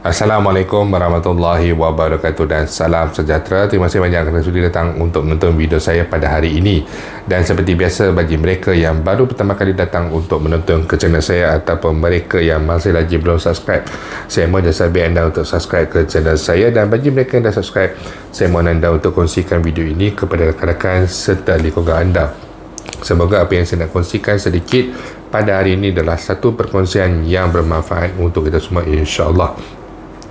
Assalamualaikum warahmatullahi wabarakatuh dan salam sejahtera. Terima kasih banyak kerana sudi datang untuk menonton video saya pada hari ini. Dan seperti biasa, bagi mereka yang baru pertama kali datang untuk menonton ke channel saya ataupun mereka yang masih lagi belum subscribe, saya mohon jasa anda untuk subscribe ke channel saya. Dan bagi mereka yang dah subscribe, saya mohon anda untuk kongsikan video ini kepada rakan-rakan serta ahli keluarga anda. Semoga apa yang saya nak kongsikan sedikit pada hari ini adalah satu perkongsian yang bermanfaat untuk kita semua, insya-Allah.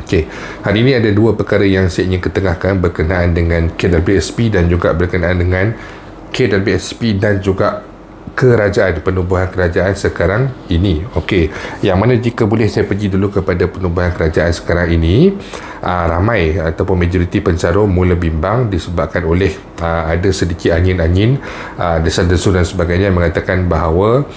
Okey, hari ini ada dua perkara yang saya ingin ketengahkan berkenaan dengan KWSP dan juga berkenaan dengan KWSP dan juga kerajaan, penubuhan kerajaan sekarang ini. Okey, yang mana jika boleh saya pergi dulu kepada penubuhan kerajaan sekarang ini, ramai ataupun majoriti pencarum mula bimbang disebabkan oleh ada sedikit angin-angin, desa-desu dan sebagainya mengatakan bahawa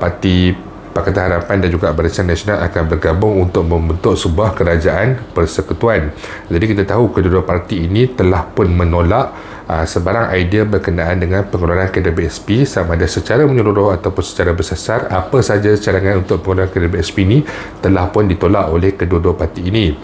parti Pakatan Harapan dan juga Barisan Nasional akan bergabung untuk membentuk sebuah kerajaan persekutuan. Jadi kita tahu kedua-dua parti ini telah pun menolak sebarang idea berkenaan dengan pengeluaran KWSP, sama ada secara menyeluruh ataupun secara bersasar. Apa saja cadangan untuk pengeluaran KWSP ini telah pun ditolak oleh kedua-dua parti ini.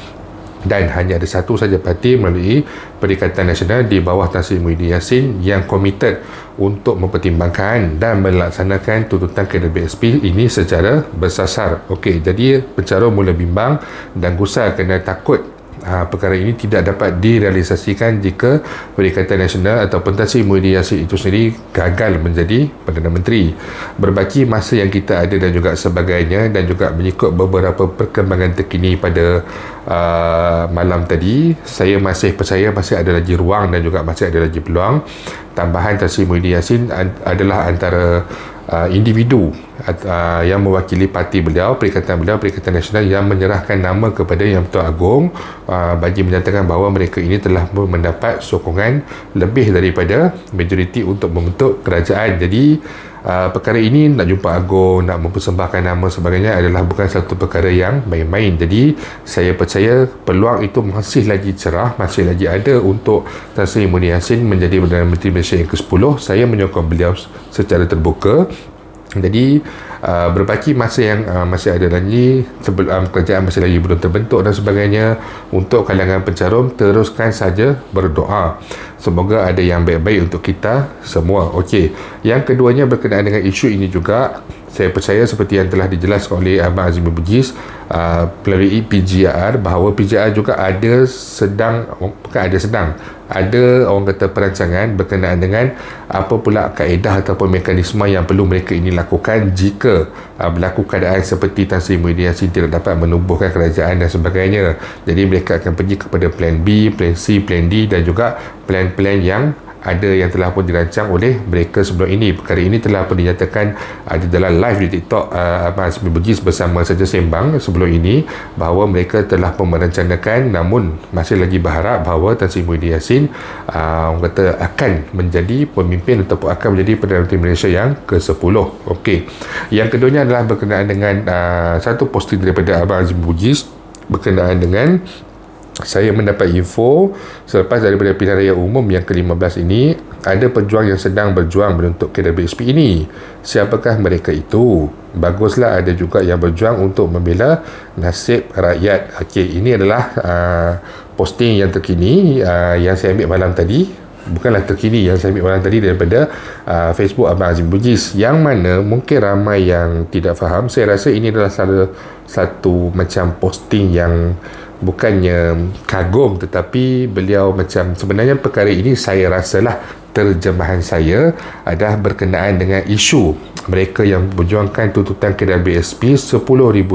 Dan hanya ada satu saja parti melalui Perikatan Nasional di bawah Tan Sri Muhyiddin Yassin yang komited untuk mempertimbangkan dan melaksanakan tuntutan KWSP ini secara bersasar. Okey, jadi pencarum mula bimbang dan gusar kerana takut perkara ini tidak dapat direalisasikan jika Perikatan Nasional ataupun Tan Sri Muhyiddin Yassin itu sendiri gagal menjadi Perdana Menteri. Berbaki masa yang kita ada dan juga sebagainya, dan juga mengikut beberapa perkembangan terkini pada malam tadi, saya masih percaya masih ada lagi ruang dan juga masih ada lagi peluang tambahan Tan Sri Muhyiddin Yassin adalah antara individu yang mewakili parti beliau, Perikatan Nasional, yang menyerahkan nama kepada Yang Bertuan Agong bagi menyatakan bahawa mereka ini telah mendapat sokongan lebih daripada majoriti untuk membentuk kerajaan. Jadi perkara ini, nak jumpa Agong, nak mempersembahkan nama sebagainya, adalah bukan satu perkara yang main-main. Jadi saya percaya peluang itu masih lagi cerah, masih lagi ada untuk Tan Sri Muhyiddin Yassin menjadi Perdana Menteri Malaysia yang ke-10. Saya menyokong beliau secara terbuka. Jadi berbaki masa yang masih ada lagi sebelum kerajaan masih lagi belum terbentuk dan sebagainya, untuk kalangan pencarum teruskan saja berdoa, semoga ada yang baik-baik untuk kita semua. Okey, yang keduanya berkenaan dengan isu ini juga, saya percaya seperti yang telah dijelaskan oleh Abang Azmi Bugis melalui PGR, bahawa PGR juga ada orang kata perancangan berkenaan dengan apa pula kaedah ataupun mekanisme yang perlu mereka ini lakukan jika berlaku keadaan seperti Tan Sri Muhyiddin Yassin tidak dapat menubuhkan kerajaan dan sebagainya. Jadi mereka akan pergi kepada plan B, plan C, plan D dan juga plan-plan yang ada yang telah pun dirancang oleh mereka sebelum ini. Perkara ini telah pun dinyatakan ada dalam live di TikTok Abang Azmi Bugis bersama Saja Sembang sebelum ini, bahawa mereka telah pun merencanakan, namun masih lagi berharap bahawa Tan Sri Muhyiddin Yassin orang kata akan menjadi pemimpin ataupun akan menjadi Perdana Menteri Malaysia yang ke-10. Okey, yang keduanya adalah berkenaan dengan satu posting daripada Abang Azmi Bugis berkenaan dengan saya mendapat info selepas daripada pilihan raya umum yang ke-15 ini, ada pejuang yang sedang berjuang bentuk KWSP ini. Siapakah mereka itu? Baguslah ada juga yang berjuang untuk membela nasib rakyat. Okey, ini adalah posting yang terkini yang saya ambil malam tadi. Bukanlah terkini, yang saya ambil malam tadi daripada Facebook Abang Azmi Bugis, yang mana mungkin ramai yang tidak faham. Saya rasa ini adalah salah satu macam posting yang bukannya kagum, tetapi beliau macam, sebenarnya perkara ini saya rasalah terjemahan saya adalah berkenaan dengan isu mereka yang berjuangkan tuntutan KWSP RM10,000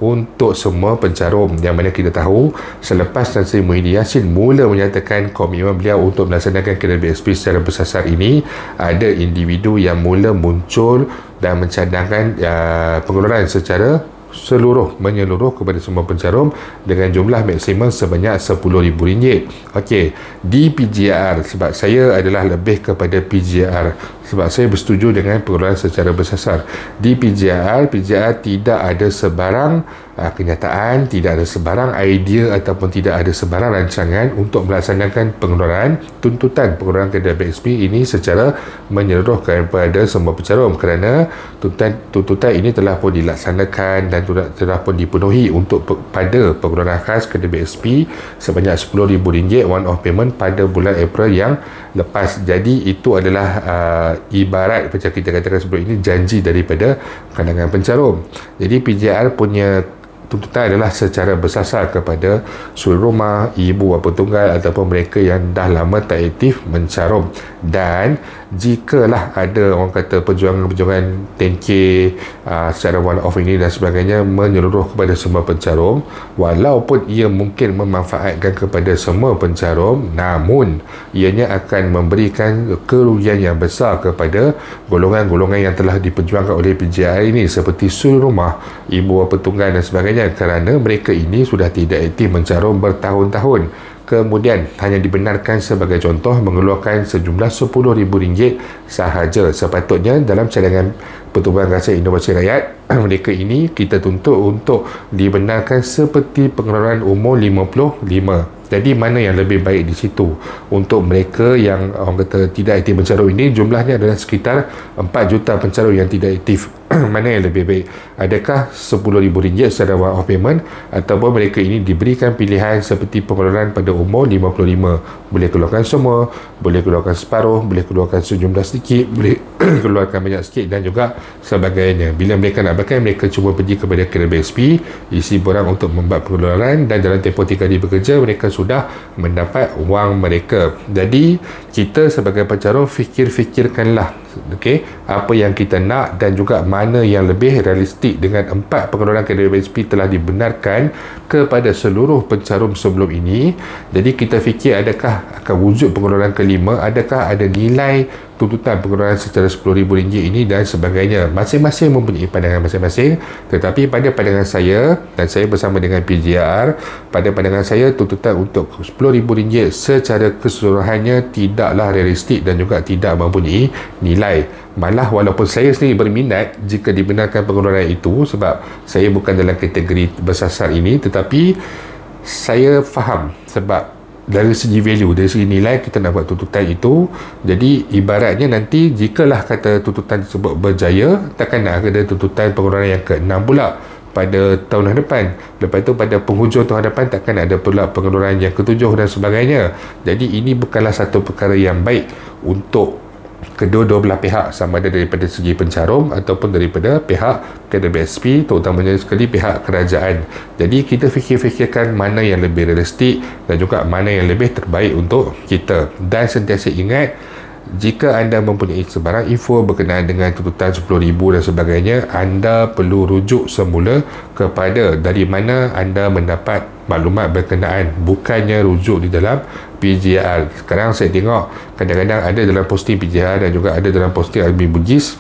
untuk semua pencarum, yang mana kita tahu selepas Tan Sri Muhyiddin Yassin mula menyatakan komitmen beliau untuk melaksanakan KWSP secara bersasar ini, ada individu yang mula muncul dan mencadangkan pengeluaran secara menyeluruh kepada semua pencarum dengan jumlah maksimum sebanyak RM10,000. Okey, di PGR, sebab saya adalah lebih kepada PGR, sebab saya bersetuju dengan pengeluaran secara bersasar. Di PGR tidak ada sebarang kenyataan tidak ada sebarang idea ataupun tidak ada sebarang rancangan untuk melaksanakan pengeluaran tuntutan pengeluaran kadar BSP ini secara menyeluruh kepada semua pencarum, kerana tuntutan ini telah pun dilaksanakan dan telah pun dipenuhi untuk pada pengeluaran khas kadar BSP sebanyak RM10,000 one off payment pada bulan April yang lepas. Jadi itu adalah ibarat macam kita katakan sebelum ini janji daripada kalangan pencarum. Jadi PJR punya tuntutan adalah secara bersasar kepada seluruh rumah, ibu bapa tunggal ataupun mereka yang dah lama tak aktif mencarum. Dan jikalah ada orang kata perjuangan 10K secara one off ini dan sebagainya menyeluruh kepada semua pencarum, walaupun ia mungkin memanfaatkan kepada semua pencarum, namun ianya akan memberikan kerugian yang besar kepada golongan-golongan yang telah diperjuangkan oleh PJR ini, seperti seluruh rumah, ibu bapa tunggal dan sebagainya, kerana mereka ini sudah tidak aktif mencarum bertahun-tahun. Kemudian hanya dibenarkan sebagai contoh mengeluarkan sejumlah RM10,000 sahaja. Sepatutnya dalam cadangan Pertubuhan Rasa Inovasi Rakyat, mereka ini kita tuntut untuk dibenarkan seperti pengeluaran umur 55. Jadi mana yang lebih baik di situ? Untuk mereka yang orang kata tidak aktif pencarum ini, jumlahnya adalah sekitar 4 juta pencarum yang tidak aktif. Mana yang lebih baik? Adakah RM10,000 secara one off payment, ataupun mereka ini diberikan pilihan seperti pengeluaran pada umur 55? Boleh keluarkan semua, boleh keluarkan separuh, boleh keluarkan sejumlah sedikit, boleh keluarkan banyak sikit dan juga sebagainya. Bila mereka nak pakai, mereka cuba pergi kepada kedai BSP, isi borang untuk membuat pengeluaran, dan dalam tempoh 3 hari bekerja mereka sudah mendapat wang mereka. Jadi kita sebagai pencarum fikirkanlah apa yang kita nak dan juga mana yang lebih realistik. Dengan 4 pengeluaran kadar BSP telah dibenarkan kepada seluruh pencarum sebelum ini, jadi kita fikir adakah akan wujud pengeluaran kelima, adakah ada nilai tuntutan pengeluaran secara RM10,000 ini dan sebagainya. Masing-masing mempunyai pandangan masing-masing, tetapi pada pandangan saya, dan saya bersama dengan PJR, pada pandangan saya tuntutan untuk RM10,000 secara keseluruhannya tidaklah realistik dan juga tidak mempunyai nilai. Malah walaupun saya sendiri berminat jika dibenarkan pengeluaran itu, sebab saya bukan dalam kategori bersasar ini, tetapi saya faham sebab dari segi value, dari segi nilai kita nak buat tuntutan itu. Jadi ibaratnya nanti jikalah kata tuntutan tersebut berjaya, takkan nak ada tuntutan pengeluaran yang ke-6 pula pada tahun depan. Lepas itu pada penghujung tahun depan takkan ada pula pengeluaran yang ke-7 dan sebagainya. Jadi ini bukanlah satu perkara yang baik untuk kedua-dua belah pihak, sama ada daripada segi pencarum ataupun daripada pihak kadar BSP, terutamanya sekali pihak kerajaan. Jadi kita fikirkan mana yang lebih realistik dan juga mana yang lebih terbaik untuk kita. Dan sentiasa ingat, jika anda mempunyai sebarang info berkenaan dengan tuntutan RM10,000 dan sebagainya, anda perlu rujuk semula kepada dari mana anda mendapat maklumat berkenaan, bukannya rujuk di dalam PJR. Sekarang saya tengok kadang-kadang ada dalam posting PJR dan juga ada dalam posting Azmi Bugis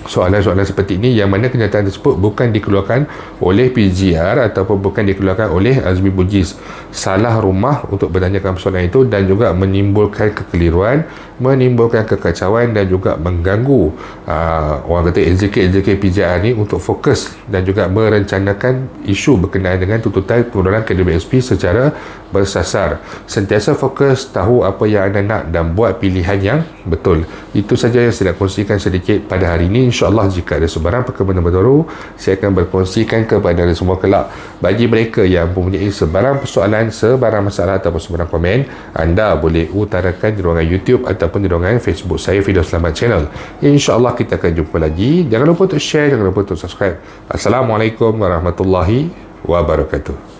soalan-soalan seperti ini, yang mana kenyataan tersebut bukan dikeluarkan oleh PJR ataupun bukan dikeluarkan oleh Azmi Bugis. Salah rumah untuk bertanyakan persoalan itu dan juga menimbulkan kekeliruan, menimbulkan kekacauan dan juga mengganggu orang kata LJK PJR ni untuk fokus dan juga merencanakan isu berkenaan dengan tuntutan pengeluaran kadar BSP secara bersasar. Sentiasa fokus, tahu apa yang anda nak dan buat pilihan yang betul. Itu saja yang saya nak kongsikan sedikit pada hari ini. InsyaAllah jika ada sebarang perkembangan baru, saya akan berkongsikan kepada anda semua kelak. Bagi mereka yang mempunyai sebarang persoalan, sebarang masalah ataupun sebarang komen, anda boleh utarakan di ruangan YouTube ataupun di ruangan Facebook saya, Firdaus Selamat Channel. InsyaAllah kita akan jumpa lagi. Jangan lupa untuk share, jangan lupa untuk subscribe. Assalamualaikum warahmatullahi wabarakatuh.